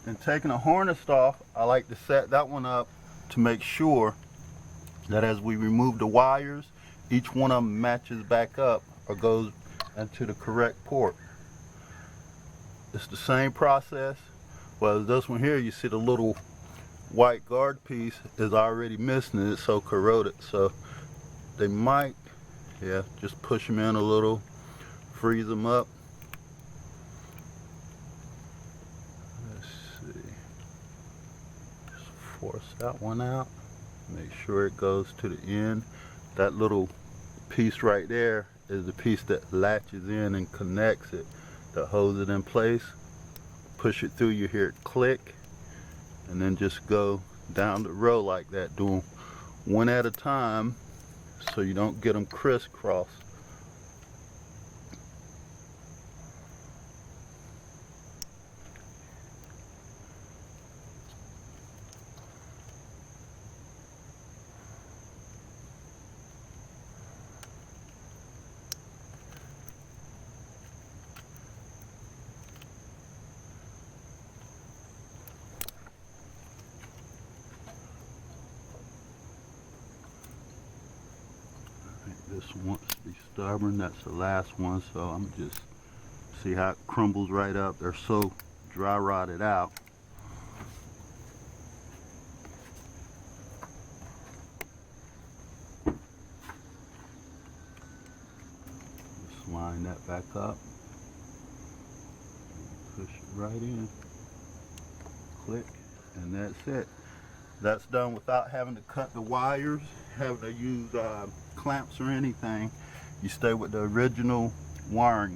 And taking the harness off, I like to set that one up to make sure that as we remove the wires, each one of them matches back up or goes into the correct port. It's the same process. Well, this one here, you see the little white guard piece is already missing. It's so corroded, so they might, yeah, just push them in a little, freeze them up. Force that one out, make sure it goes to the end. That little piece right there is the piece that latches in and connects it, that holds it in place. Push it through, you hear it click, and then just go down the row like that, doing one at a time so you don't get them crisscross. This wants to be stubborn. That's the last one, so I'm just see how it crumbles right up. They're so dry rotted out. Just line that back up. Push it right in. Click, and that's it. That's done without having to cut the wires, having to use clamps or anything. You stay with the original wiring